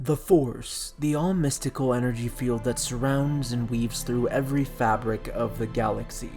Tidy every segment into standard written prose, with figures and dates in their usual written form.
The Force, the all-mystical energy field that surrounds and weaves through every fabric of the galaxy.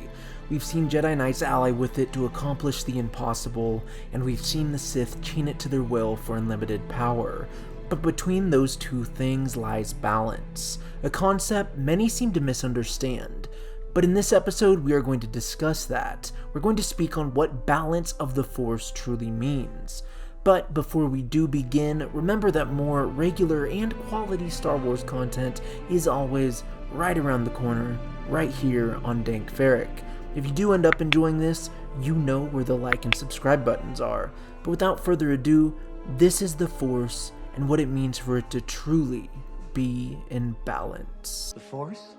We've seen Jedi Knights ally with it to accomplish the impossible, and we've seen the Sith chain it to their will for unlimited power. But between those two things lies balance, a concept many seem to misunderstand. But in this episode, we are going to discuss that. We're going to speak on what balance of the Force truly means. But before we do begin, remember that more regular and quality Star Wars content is always right around the corner, right here on Dank Ferric. If you do end up enjoying this, you know where the like and subscribe buttons are. But without further ado, this is the Force and what it means for it to truly be in balance. The Force?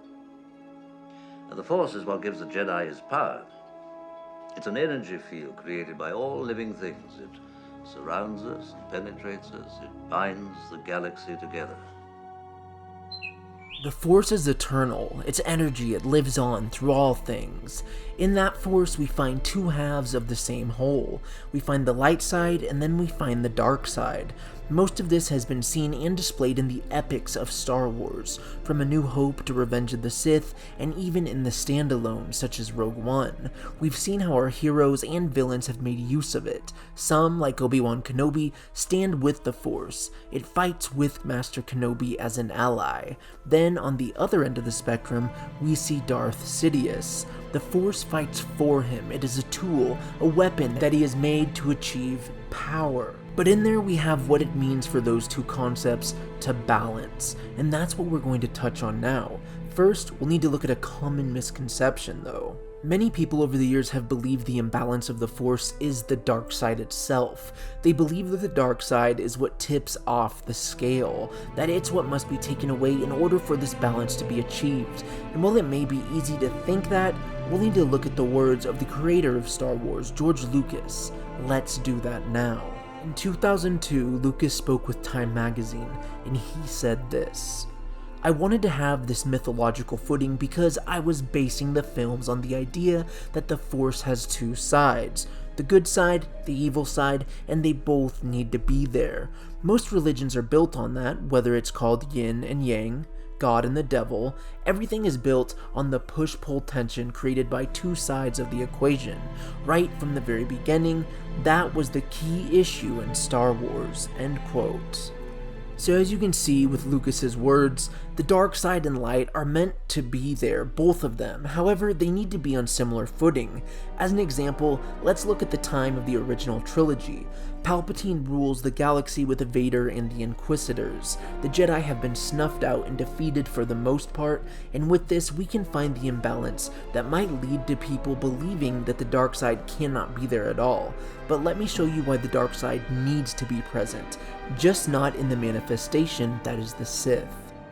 The Force is what gives the Jedi his power. It's an energy field created by all living things. It surrounds us, penetrates us, it binds the galaxy together. The Force is eternal. Its energy, it lives on through all things. In that Force, we find two halves of the same whole. We find the light side, and then we find the dark side. Most of this has been seen and displayed in the epics of Star Wars, from A New Hope to Revenge of the Sith, and even in the standalones such as Rogue One. We've seen how our heroes and villains have made use of it. Some, like Obi-Wan Kenobi, stand with the Force. It fights with Master Kenobi as an ally. Then, on the other end of the spectrum, we see Darth Sidious. The Force fights for him. It is a tool, a weapon that he has made to achieve power. But in there we have what it means for those two concepts to balance, and that's what we're going to touch on now. First, we'll need to look at a common misconception though. Many people over the years have believed the imbalance of the Force is the dark side itself. They believe that the dark side is what tips off the scale, that it's what must be taken away in order for this balance to be achieved. And while it may be easy to think that, we'll need to look at the words of the creator of Star Wars, George Lucas. Let's do that now. In 2002, Lucas spoke with Time magazine, and he said this: "I wanted to have this mythological footing because I was basing the films on the idea that the Force has two sides, the good side, the evil side, and they both need to be there. Most religions are built on that, whether it's called yin and yang, God and the devil. Everything is built on the push-pull tension created by two sides of the equation. Right from the very beginning, that was the key issue in Star Wars." End quote. So as you can see with Lucas's words, the dark side and light are meant to be there, both of them. However, they need to be on similar footing. As an example, let's look at the time of the original trilogy. Palpatine rules the galaxy with Vader and the Inquisitors. The Jedi have been snuffed out and defeated for the most part, and with this we can find the imbalance that might lead to people believing that the dark side cannot be there at all. But let me show you why the dark side needs to be present, just not in the manifestation that is the Sith.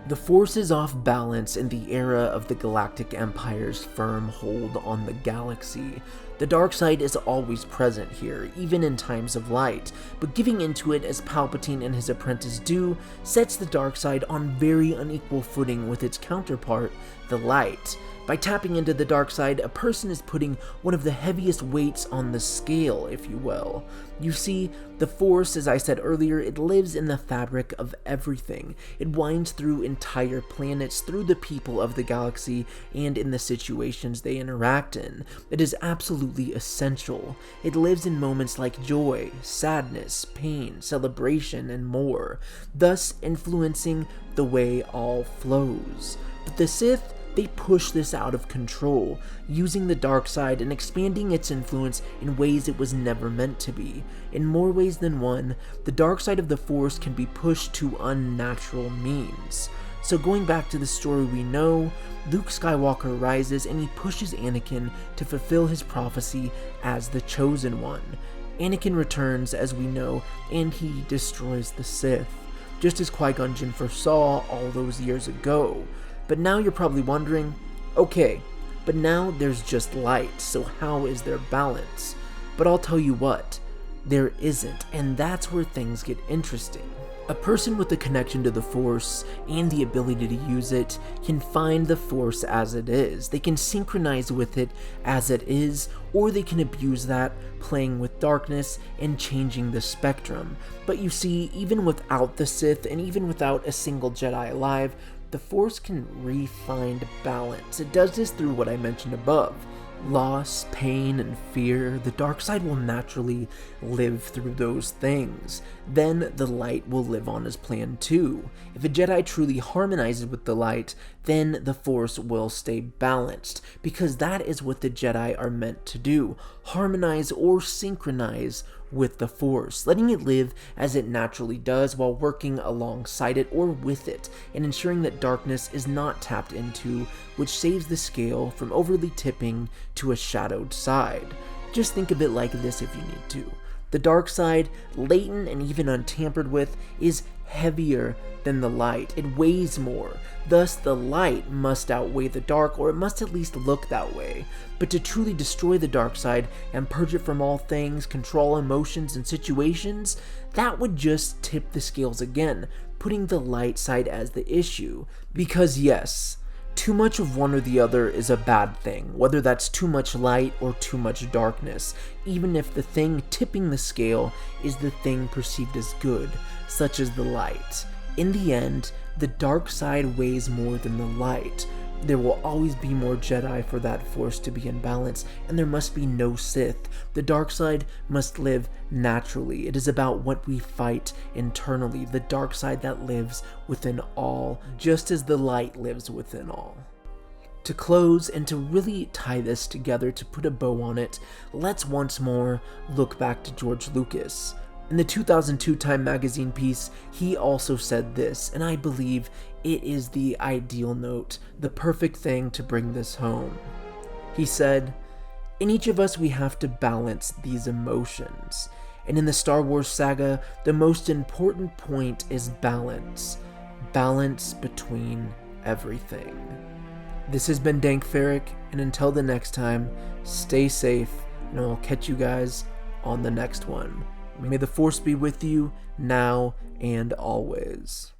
The Force is off balance in the era of the Galactic Empire's firm hold on the galaxy. The dark side is always present here, even in times of light, but giving into it as Palpatine and his apprentice do sets the dark side on very unequal footing with its counterpart, the light. By tapping into the dark side, a person is putting one of the heaviest weights on the scale, if you will. You see, the Force, as I said earlier, it lives in the fabric of everything. It winds through entire planets, through the people of the galaxy, and in the situations they interact in. It is absolutely essential. It lives in moments like joy, sadness, pain, celebration, and more, thus influencing the way all flows. But the Sith, they push this out of control, using the dark side and expanding its influence in ways it was never meant to be. In more ways than one, the dark side of the Force can be pushed to unnatural means. So going back to the story we know, Luke Skywalker rises and he pushes Anakin to fulfill his prophecy as the Chosen One. Anakin returns, as we know, and he destroys the Sith, just as Qui-Gon Jinn foresaw all those years ago. But now you're probably wondering, okay, but now there's just light, so how is there balance? But I'll tell you what, there isn't, and that's where things get interesting. A person with a connection to the Force and the ability to use it can find the Force as it is. They can synchronize with it as it is, or they can abuse that, playing with darkness and changing the spectrum. But you see, even without the Sith, and even without a single Jedi alive, the Force can re-find balance. It does this through what I mentioned above. Loss, pain, and fear. The dark side will naturally live through those things. Then the light will live on as planned too. If a Jedi truly harmonizes with the light, then the Force will stay balanced, because that is what the Jedi are meant to do. Harmonize or synchronize with the Force, letting it live as it naturally does while working alongside it or with it, and ensuring that darkness is not tapped into, which saves the scale from overly tipping to a shadowed side. Just think of it like this if you need to. The dark side, latent and even untampered with, is heavier than the light. It weighs more. Thus, the light must outweigh the dark, or it must at least look that way. But to truly destroy the dark side and purge it from all things, control emotions and situations, that would just tip the scales again, putting the light side as the issue. Because yes, too much of one or the other is a bad thing, whether that's too much light or too much darkness, even if the thing tipping the scale is the thing perceived as good, such as the light. In the end, the dark side weighs more than the light. There will always be more Jedi for that Force to be in balance, and there must be no Sith. The dark side must live naturally. It is about what we fight internally, the dark side that lives within all, just as the light lives within all. To close and to really tie this together, to put a bow on it, let's once more look back to George Lucas. In the 2002 Time magazine piece, he also said this, and I believe it is the ideal note, the perfect thing to bring this home. He said, "In each of us we have to balance these emotions. And in the Star Wars saga, the most important point is balance. Balance between everything." This has been Dank Ferrick, and until the next time, stay safe, and I'll catch you guys on the next one. May the Force be with you, now and always.